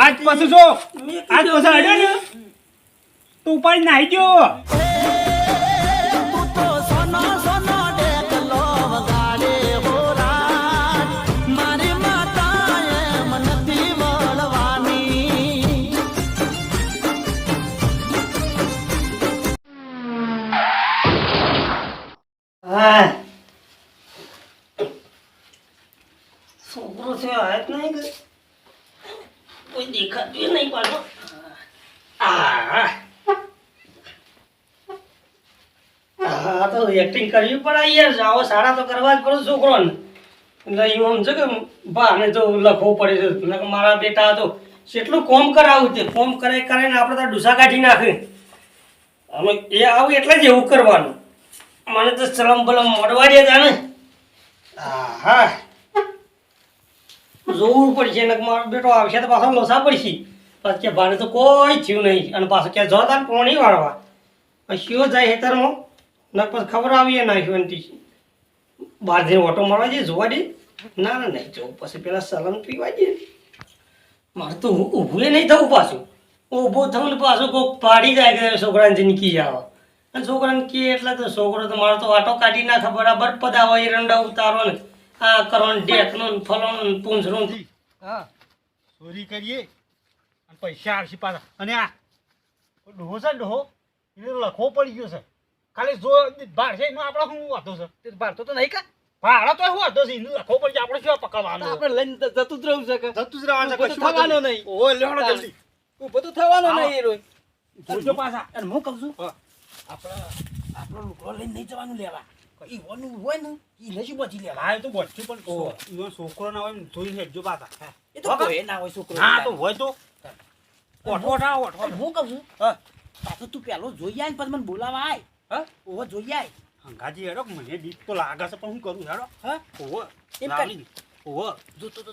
આજ પછી જો આજ પછી અડ્યો ને તું ઉપાડી નાહી ગયો. છોકરો છે હાથ નહીં કે કોઈ દેખાતું નહીં પાછો. હા તો એક્ટિંગ કરવી પડે યાર. જાઓ સારા તો કરવા જ પડે છોકરોને. એટલે એવું સમજો કે બાને તો લખવો પડે છે. મારા બેટા તો કેટલું કોમ કરાવું છે. કોમ કરે કરીને આપણે તો ડૂસા કાઢી નાખે. અમે એ આવું એટલે જ એવું કરવાનું. મને તો ચલમ બલમ મોડવાડિયા જાણે. હા જોવું પડશે ને મારો બેટો આવશે તો પાછો લોસા પડશે. પછી કે ભાને તો કોઈ થયું નહીં. અને પાછો ક્યાં જતા ને પોણી વાળવા પછી જાય હેતરમાં ને પછી ખબર આવીએ નાખ્યું બહાર જઈને ઓટો મારવા જઈએ જોવા દે. ના ના નહીં જવું પછી પેલા સલમ પીવા જઈએ. મારે તો ઊભું નહીં થવું પાછું. ઊભું થવું ને પાછું કોઈક પાડી જાય કે છોકરાને જે નીકળી આવે. અને છોકરાને કહે એટલે તો છોકરો તો મારો તો વાટો કાઢી નાખે. બરાબર પદાવો એરંડા ઉતારો ને આ કરવાનું ડેકનું ફલોનું પૂંછરું. હા ચોરી કરીએ અને પૈસા આવશે પાછા. અને આ ડોહો છે ને ડોહો એને તો લખવો પડી ગયો છે. ખાલી જો ભાર છે એનો આપણે શું વાંધો છે? તે ભાર તો નહીં કા ભાડા તો શું વાંધો છે? એનું લખવો પડી જાય. આપણે શું પકડવાનું? આપણે લઈને જતું જ રહેવું છે કે જતું જ રહેવાનું છે. થવાનું નહીં. ઓહો લેવાનો જલ્દી. બધું થવાનું નહીં. રોજ જોજો પાછા. અને હું કહું છું આપણો લુગડો લઈને નહીં જવાનું લેવા. ઈ ઓનું હોય ને ઈ લેશું બચી લેવા. હા એ તો બચ્યું પણ ઈનો છોકરો ના હોય ને જોઈ હેડજો પાછા. એ તો કોઈ ના હોય છોકરો. હા તો હોય તો ઓઠો હું કહું છું પાછો તું પેલો જોઈ આય ને પછી મને બોલાવા આય. હા ઓહો જોઈ આય. હંગાજી હેડો મને બીક તો લાગે છે પણ હું કરું હેડો. હા ઓહો એમ કરી ઓહો જોતો તો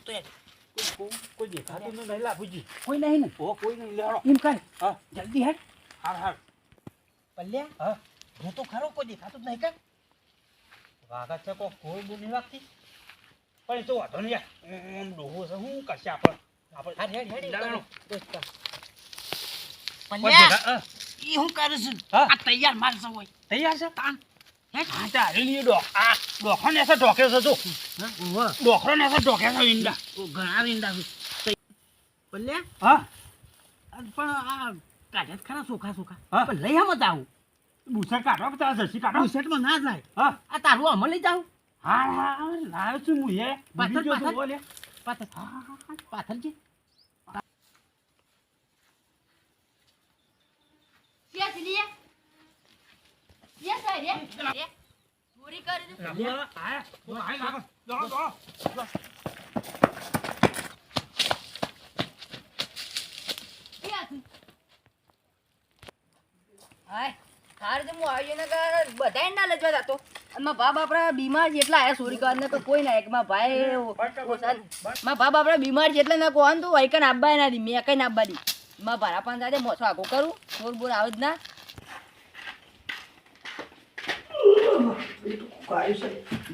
કોઈ દેખાતું નહીં લાગુજી. કોઈ નહીં ને ઓહો કોઈ નહીં લેડો એમ કર. હા જલ્દી હેડ. હાર પલ્યા. હા હું તો ખરો કોઈ દેખાતું જ નહીં કર. વાગત છે કોઈ બોલ નહીં વાગતી પણ એ તો વાંધો નહીં. આમ ડોહો છે શું કરશે આપણે. ઈ હું કરું છું આ તૈયાર માલ છે હોય. તૈયાર છે તાન હા તારે લીએ ડોખો ને એસે ઢોકે છે જો. ડોખરો ને એસે ઢોકે છે ઈંડા. ઘણા રીંડા બોલે. હા પણ આ કાઢ્યા ખરા સોખા હા. પણ લઈ આમ જ આવું. બુસર કાઢો કે તારે જર્સી કાઢો. બુસેટમાં ના જાય. હા આ તારું આમાં લઈ જાઉં. હા લાવ્યો છું હું એ પાથર, બીજો પાથર. બોલે. પાથર છે. Yes, Lia. Yes, I did. પૂરી કરી દે. હાય તારે તો હું આવી ને બધા ના લજવા જતો. એમાં બાપ આપણા બીમાર જેટલા આયા સોરી કારને તો કોઈ ના એકમાં ભાઈ માં બાપ આપણા બીમાર જેટલા ના કોણ તો વૈકન આબા ના દી મેં કઈ ના આબા દી માં ભારા પાન સાથે મોસો આગો કરું ચોર બોર આવે જ ના.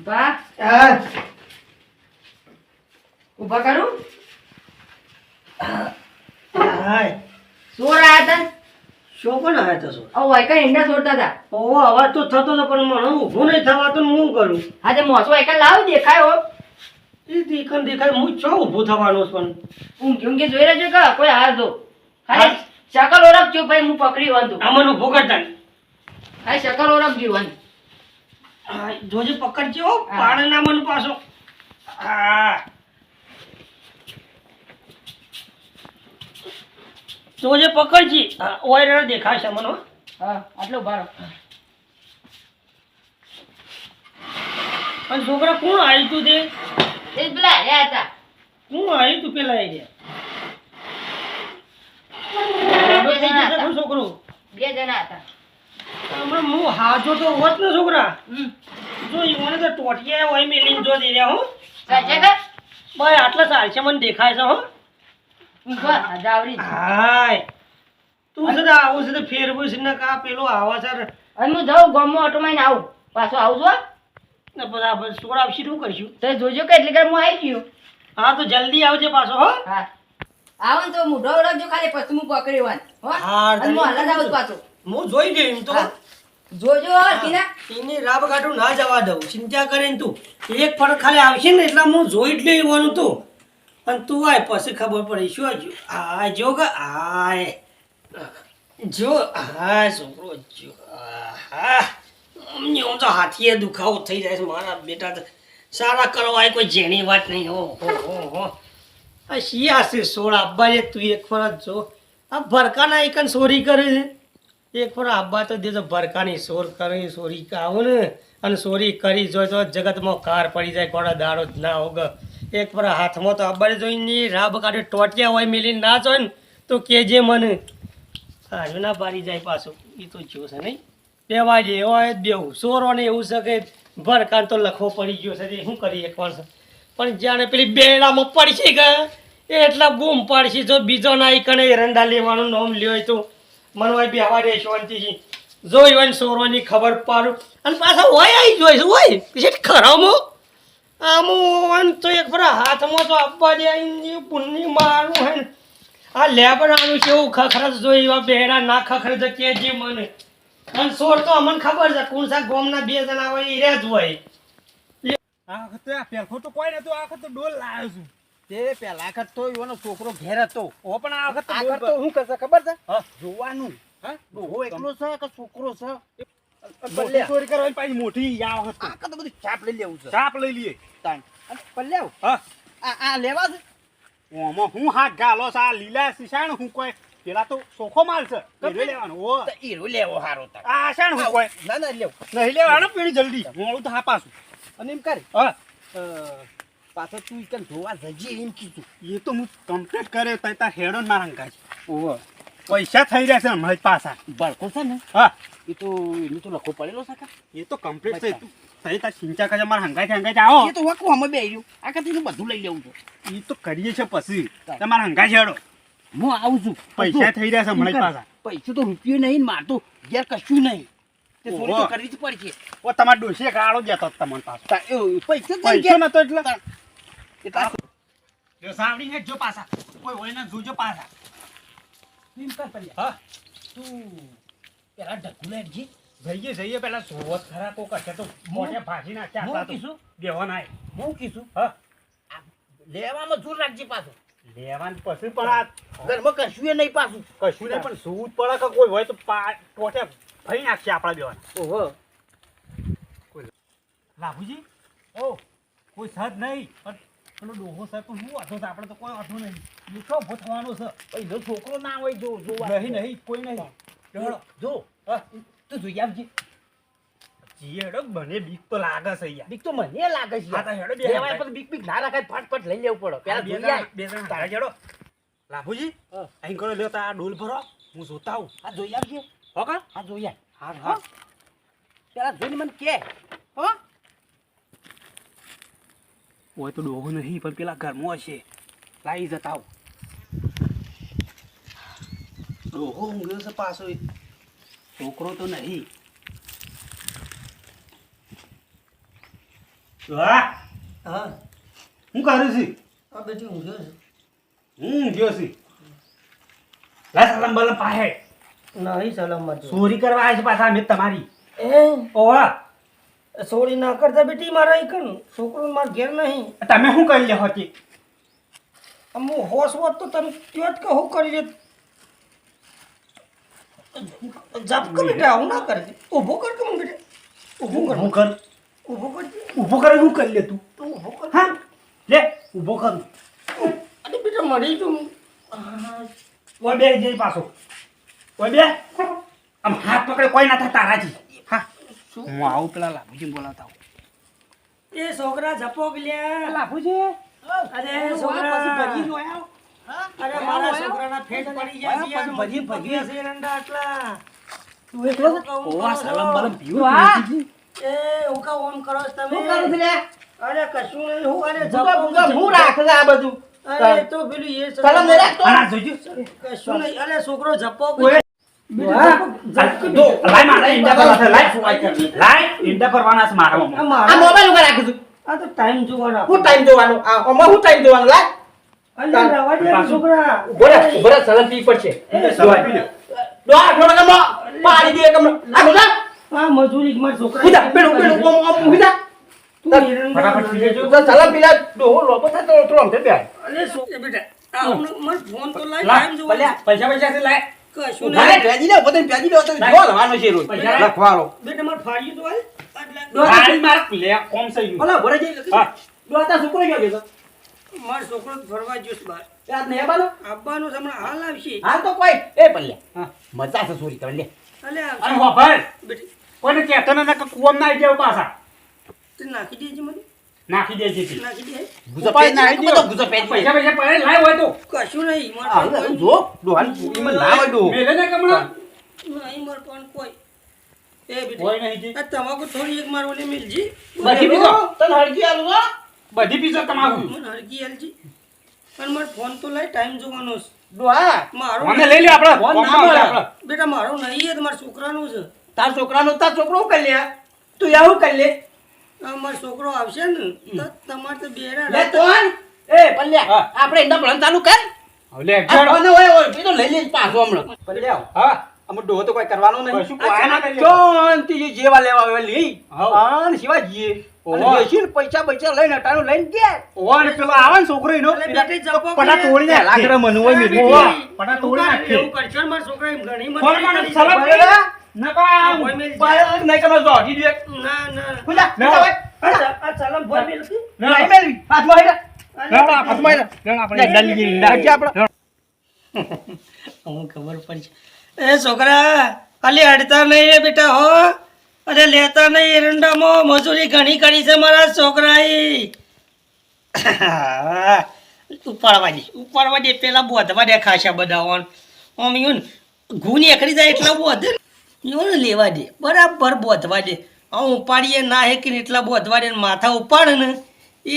બા ઉભા કરું. ચોર આયા હતા. શું પણ આવ્યા તો છો? વૈકન ઈંડા છોડતા હતા. ઓહો અવાજ તો થતો હતો પણ મને ઊભું નહીં થવાતું ને હું કરું. હા તે મોસો વૈકન લાવ દેખાય હો. એ દેખાય હું છો ઊભું થવાનું પણ ઊંઘી જોઈ રહેજો કે કોઈ હાર દો. ખાલી શકલ ઓળખજો ભાઈ હું પકડી વાંધું. આમાં ઊભો કરતા નહીં. ખાલી શકલ ઓળખજો વાંધું. હા જોજે પકડજો પાડે ના મને પાછો. હા જોજે પકડજી. હા ઓય દેખાશે મને. હા આટલો બારો. પણ છોકરા કોણ આવ્યું તું તે? એ પેલા રહ્યા હતા. કોણ આવ્યું તું પેલા એ છોકરો? બે જણા હતા. હમણાં હું હાજો તો હોત ને છોકરા. જો ઈવોને તો ટોટિયા હોય મેલીને જો દે રહ્યા હો. સાચે કે ભાઈ આટલા સારસે મને દેખાય છે હો. ઊંઘવા જાવરી. હાય તું છે આવું છે તો ફેરવું છે ને કા પેલો આવા છે અને હું જાઉં ગામમાં ઓટો મારીને આવું પાછો આવજો. ને બધા છોકરા આવશે શું કરશું? તો જોજો કે એટલે કે હું આવી ગયો. હા તો જલ્દી આવજે પાછો હો. હા આવો ને તો મોઢો રાખજો ખાલી પછી હું પકડી વાન હો હા, અને હું હાલ જ આવું પાછો હું જોઈ ગયો એમ તો હા. જોજો ટીના એની રાબ કાઢું ના જવા દઉં ચિંતા કરીને તું એક ફરક ખાલી આવશે ને એટલે હું જોઈ જ લેવાનું તું અને તું આય પછી ખબર પડી શું જો આ જો કે આય જો હા છોકરો જો હા અમને આમ તો હાથીએ દુખાવો થઈ જાય છે મારા બેટા તો સારા કરવા કોઈ જેની વાત નહીં હો આ શિયા છે સોળ આબ્બા છે તું એક ફરક જો આ ભરકાના એકન ચોરી કરે છે એક ફર આબ્બા તો દેજો ભરકાની સોર કરી સોરી આવો ને અને સોરી કરી જોઈ તો જગતમાં કાર પડી જાય કોડા દાડો જ ના હોગ એક ફર હાથમાં તો આબ્બાને જોઈને રાબ કાઢે ટોટિયા હોય મેલીને ના જોઈ ને તો કેજે મને હાજુ ના પાડી જાય પાછું એ તો જો છે નહીં બેવા જે હોય જ દેવું સોરોને એવું છે કે ભરકાન તો લખવો પડી ગયો છે શું કરીએ કોણ છે પણ જાણે પેલી બેડામાં પડશે કે એટલા બૂમ પાડશે જો બીજો ના કણે એરંડા લેવાનું નામ લ્યો તો મનવાય બેહવા દે શાંતિથી જોઈ હોય ને સોરોની ખબર પાડું અને પાછા હોય આવી જોઈશું હોય પછી ખરામાં આમ તો એક ફરા હાથમાં તો આપવા દે પુણ્ય મારું હે ને આ લેબડાનું કેવું ખખરસ જોઈ એવા બેડા ના ખખરે તો કે જે મને અને સોર તો અમને ખબર છે કોણ સા ગોમના 2 જણા હોય એ રહ્યા જ હોય આ વખતે આ પેલખો તો કોઈ નતું, આ વખત તો ડોલ લાવ્યો છું. તે પેલા વખત તો એનો છોકરો ઘેર હતો ઓ પણ આ વખત આ તો વખત તો શું કરશે ખબર છે હા. જોવાનું હા? ડોહો એકલો છે કે છોકરો છે મોટી ચોરી કરવાની પાછી મોટી આ વખત તો. આ વખત તો બધું ચાપ લઈ લેવું છે ચાપ લઈ લઈએ. તાણ. અને પલ્લેવ હા આ લેવા છે ઓમાં હું હાથ ગાલો છે આ લીલા શીશાણ હું કોઈ પેલા તો સોખો માલ છે પેલો લેવાનો ઓ તો હીરો લેવો હારો તાર આ શાણ હું કોઈ ના ના લેવું નહીં લેવાનો પીણી જલ્દી મોડું તો હા પાછું અને એમ કરે હા પાછો તું ઈકન જોવા જજે એમ કીધું એ તો હું કમ્પ્લીટ કરે તો તાર હેડો ના રંગા છે ઓહો પૈસા થઈ રહ્યા છે હમણાં જ પાછા બળકો છે ને હા એ તો એનું તો લખો પડેલો છે કા એ તો કમ્પ્લીટ છે તું સહી તાર ચિંતા કરે મારા હંગાઈ આવો એ તો વાકું અમે બે આવ્યું આ કથી બધું લઈ લેવું છે એ તો કરીએ છે પછી તમારા હંગાઈ હેડો હું આવું છું પૈસા થઈ રહ્યા છે હમણાં જ પાછા પૈસા તો રૂપિયો નહીં ને મારતો ઘેર કશું નહીં તે ઓહો. થોડી તો કરવી જ પડશે ઓ તમારા ડોશીએ ગાળો દેતો તમને પાછો પૈસા જ નહીં પૈસો ઘેર. નતો એટલે એટલા જો સાવડી ને જો પાછા કોઈ હોય ને જોજો પાછા એમ કર પલ્યા. હા તું પેલા ઢગુ લેજે જઈએ પેલા સોવત ખરા કોક હશે તો મોઢે ભાજી નાખ્યા હું આપણા તો કીધું દેવાના એ. હું કીધું હા આ લેવામાં જોર રાખજે પાછું લેવાનું પછી પણ આ ઘરમાં કશું એ નહીં પાછું કશું નહીં પણ સૂત પડે કે કોઈ હોય તો ટોટે ફરી નાખશે આપણા દેવાના ઓહો લાભુજી ઓ કોઈ સદ નહીં પણ પેલો ડોહો સર તો શું વાંધો છે આપણે તો કોઈ વાંધો નહીં દીકરો ઉભો થવાનો છે પહેલો છોકરો ના હોય જો નહીં કોઈ નહીં જો જો હા તું જોઈ આવજે જીએ હેડો મને બીક તો લાગે છે યાર બીક તો મને લાગે છે હા તો હેડો બે લેવાય પણ બીક ના રાખાય ફટફટ લઈ લેવું પડે પેલા બે જોઈ આય. બે જણા તારા જેડો લાભુજી હા. અહીં કરો લ્યો આ ડોલ ભરો હું જોતા આવું આ જોઈ આવજે હો કા આ જોઈ આય. હા હા પેલા જોઈને મને કે હો હોય તો ડોહો નહીં પણ પેલા ઘરમાં હશે લાવી જતા આવું ડોહો ઊંઘ્યો છે પાછો છોકરો તો નહીં વાહ હા હું કરું છું આ બેટી ઊંઘ્યો છે હું ઊંઘ્યો છું લા સલમ બલમ પાહે નહીં સલામત ચોરી કરવા આવે છે પાછા અમે તમારી એ ઓવા સોરી ના કરતા બેટી મારા એકન છોકરો માર ઘેર નહીં તમે શું કરી લે હતી હું હોશ હોત તો તને ત્યો જ કે હું કરી લે જપ કર બેટા હું ના કરે ઊભો કર કે મને બેટા ઊભો કર હું કર ઊભો કર ઊભો કરે હું કરી લે તું તું ઊભો કર હા લે ઊભો કર અરે બેટા મરી તું ઓય બે જઈ પાછો ઓય બે આમ હાથ પકડે કોઈ ના થાય તારાજી હા હું આવું પેલા લાભુજી બોલાવતા આવું એ છોકરા જપો ગલ્યા લાભુજી અરે છોકરા અરે મારા છોકરાના ફેટ પડી ગયા છે યાર ભજી ભજી છે રંડા આટલા તું એકલો છે ઓવા સલમ બલમ પીવું એ હું કા ઓમ કરો છો તમે શું કરું છું લે અરે કશું નહીં હું અરે ભૂગા ભૂગા હું રાખે છે આ બધું અરે તો પેલું એ સલામ નહીં રાખતો આ જોજો કશું નહીં અરે છોકરો જપો ઓય લાય મારા ઈંડા કરવા છે લાય ઈંડા કરવાના છે મારા આ મોબાઈલ ઉપર રાખું છું આ તો ટાઈમ જોવાનો હું ટાઈમ જોવાનો આ આમાં હું ટાઈમ જોવાનો લાય અલ્યા રવા દે છોકરા ઉભો રહે સલાહ પી પડશે સલાહ પી લે. ડોહા ડોહા કમો પાડી દે કમો આ બધા આ મજૂરી મારા છોકરા ઉધા પેલું પેલું ઓમ ઉધા ફટાફટ પી લેજો. તો સલાહ પીલા ડોહો લોપો થાય તો આમ થઈ અલે છોકરા બેટા આ મને ફોન તો લાય લા, ટાઈમ જોવા પૈસા છે લાય. કશું જાય નહીં પ્યાજી લે પોતે પ્યાજી લે તો જો લવાનો છે રોજ પૈસા લખવાનો બેટા માર ફાડ્યું તો હાલ ગાડી માર લે કોમ સહી ગયું. ઓલા ભરે જઈ હા. ડોહા તા છોકરો ગયો છે મારો છોકરો તો ફરવા ગયો છે બહાર યાદ નહીં આવવાનો આવવાનું છે હમણાં હાલ આવશે હાલ તો કોઈ એ પલ્લે હા. મજા છે ચોરી કરે લે અલે અરે આવશે હો ભાઈ બેટી કોઈને કહેતો ને કે કુવામ ના આવી જાવ પાછા તે નાખી દેજે મને નાખી દેજે તી. નાખી દે ગુજો ઉપાય પેજ ના નાખી આવી દો દ્યો. ગુજો પેજ પૈસા પડે લાય હોય તો કશું નહીં માર આ જો ડોહાન પૂરીમાં ના હોય ડો મેલે ને કમળા નહીં માર પણ કોઈ એ બેટી કોઈ નહીં જી. આ તમાકુ થોડી એક માર ઓલે મિલજી બધી પીજો તને હળગી આલું હો બધી પીજો તમાકુ મને હરગી આલજી પણ મારો ફોન તો લાય ટાઈમ જોવાનો છે ડોહા મારો મને લઈ લે આપણે ફોન ના ફોનમાં મળે. આપણે. બેટા મારો નહીં એ તમારા છોકરાનું છે તાર છોકરો કરી લે તું આવું કરી લે આ મારો છોકરો આવશે ને તો તમારે તો બેરા લે તોન એ પલ્લ્યા હા. આપણે એના ભણન ચાલુ કર હવે લે આ જડ. ફોન હોય હોય પેલો લઈ લે પાછો હમણાં પલ્લ્યા હા અમર ડોહો તો કોઈ કરવાનો નહીં કશું કોઈ ના કરી ચોંતી જેવા લેવા આવે લઈ હાઉ. આન સિવાય જીએ ઓહો. બેસીને પૈસા લઈને અટાણું લઈને ગયા ઓવા ને પેલો આવે ને છોકરો એનો એટલે બેટી જપો પટા તોડી નાખે. લાકડા મનુ હોય મેલી ઓવા, પટા તોડી નાખે. એવું કરશે ને મારા છોકરા એમ ઘણી મદદ ફોન માં કરી છે. સલાહ પી લે. નકા ભોય મેલ બાય નહીં કરો જો દી દે ના ના ખુલા ના. આ ચાલમ ભોય મેલ હતી? નહીં મેલવી હાથમાં હેડા લેવડા હાથમાં હેડા લેવડા આપણે ડાલી ગઈ ડાકી આપણે અમને ખબર પડી એ છોકરા ખાલી અડતા નહીં રે બેટા હો અરે લેતા નહીં એરંડામાં મજૂરી ઘણી કરી છે મારા છોકરાએ ઉપાડવા દે પેલા બોધવા દે ખાસા બધા આમ ઈવન ઘૂ નીકળી જાય એટલા બોધે ઈવન લેવા દે બરાબર બોધવા દે આમ ઉપાડીએ ના હે કે એટલા બોધવા દે ને માથા ઉપાડે ને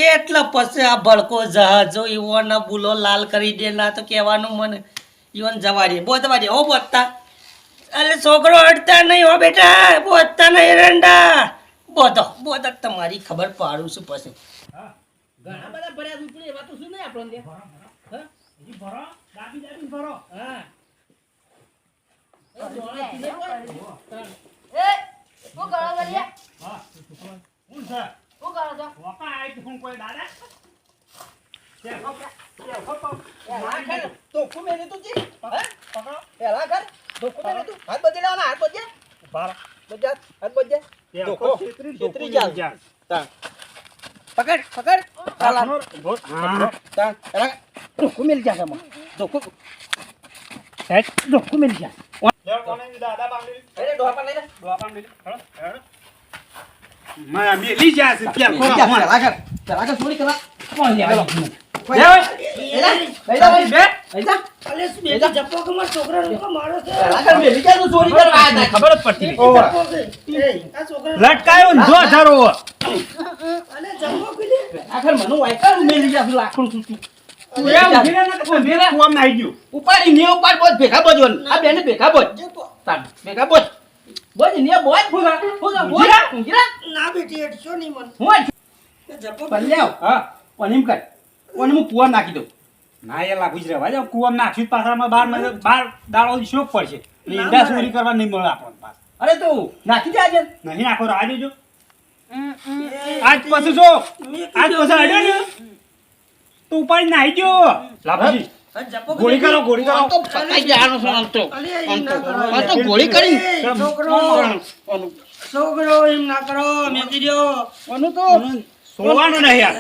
એટલા પછી આ ભડકો જહાજો ઈવોના બુલો લાલ કરી દે ના તો કહેવાનું મને ઈવન જવા દે બોધવા દે હો બોધતા અરે છોકરો અડતા નહીં હો બેટા બોધતા નહીં એરંડા બોધો તમારી ખબર પાડું છું પછી ઘણા બધા ભર્યા ઉપડે એવા તો શું નહીં આપણને દે. હા? ભરો દાબી દાબી ભરો હા. એ શું કરો છો લ્યા? હા હું છે શું કરો છો? વપા આઈ તું કોઈ દાદા ના કર તો કુમે ને તું જી હે પકડો પેલા કર તો કુમે ને તું હાથ બધી લેવાના હાથ બધી બાર બજા હાથ બધી તો કો છેતરી જા તા પકડ પકડ ચાલા હા તા એલા તો મિલ જા સમ તો કો સેટ ડોકુ મિલ જા લે કોને દાદા બાંધી અરે ડોહા પર લઈ લે ડોહા બાંધી હેડો માં મેલી જા છે પેલ કો પેલા કર ચોરી કરા કોણ લે એલા લઈ જા ભાઈ બે લઈ જા અલે બેટી જપો કે મારા છોકરાને તો મારો છે પેલા કર મેલી જા તું ચોરી કરવા આયા તા ખબર જ પડતી જપો કે એ આ છોકરાને લટકાયો ને જો હજારો અલે જપો કે લે આખર મનો વાયકર મેલી જા તું લાખણ તું તું એમ ઉભી રહે ને તો મેરા કુવામ ના આવી ગયું ઉપાડી ને ઉપાડ બોજ ભેગા બોજવન આ બેને ભેગા બોજ જપો તાન ભેગા બોજ બોજ ને બોજ ફુગા બોજ ઊંઘીરા ના બેટી એડશો નહીં મન હું જપો પલ્લ્યાવ હા ઓનીમ કર ઓને હું કુવા નાખી દઉં ના એ લાગુ જ રહેવા જાવ કુવામ નાખ્યું જ પાછામાં બાર દાડો શોક પડશે એટલે ઈંડા ચોરી કરવા નહીં મળે આપણને પાછા અરે તું નાખી દે આજે નહીં નાખો રાહ દેજો આજ પછી જો આજ પછી અડ્યો ને તો ઉપાડી નાહી ગયો લાભજી આ જપો કે ગોળી કરો ગોળી કરો તો પકાઈ જવાનો છે આમ તો અલે એમ ના કરો આ તો ગોળી કરી એ, છોકરો એમ ના કરો મેં કીધું ઓનું તો સોવાનું નહીં યાર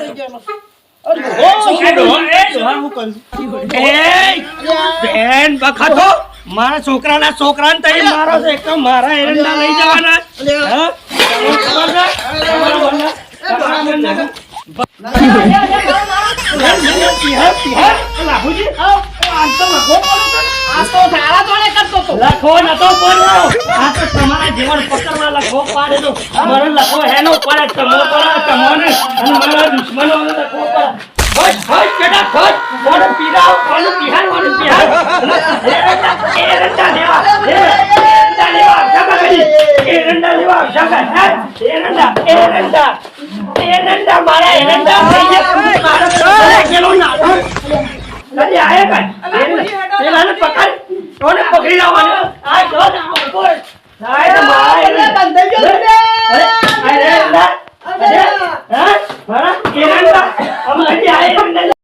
બેન બખાતો મારા છોકરાના છોકરાને તઈ મારો છે કે મારા એરંડા લઈ જવાના હા? ખબર છે? તમારા બંને- તમારા બંને- લાભુજી, આજ તો લખો પડ્યો છે. આ તો તારા જોડે કરતો તો. લખો નતો પડ્યો આ તો તમારા જીવન પકડવા લખો પાડેલો મને લખો હેનો પડે તમો પડે તમોને અને મારા દુશ્મનોને લખો પડે બસ બસ બેટા બસ મોને પીરાવ કોને પીહાર એરંડા લેવા એરંડા મારા એરંડા થઈ ગયા મારા પેલો નાનો અરે આયા કાય એલાને પકડ કોને પકડી લાવવાનો આ જો સાહેબ માય બંધાઈ ગયો અરે અરે હા મારા કેરંડા અમારી આયા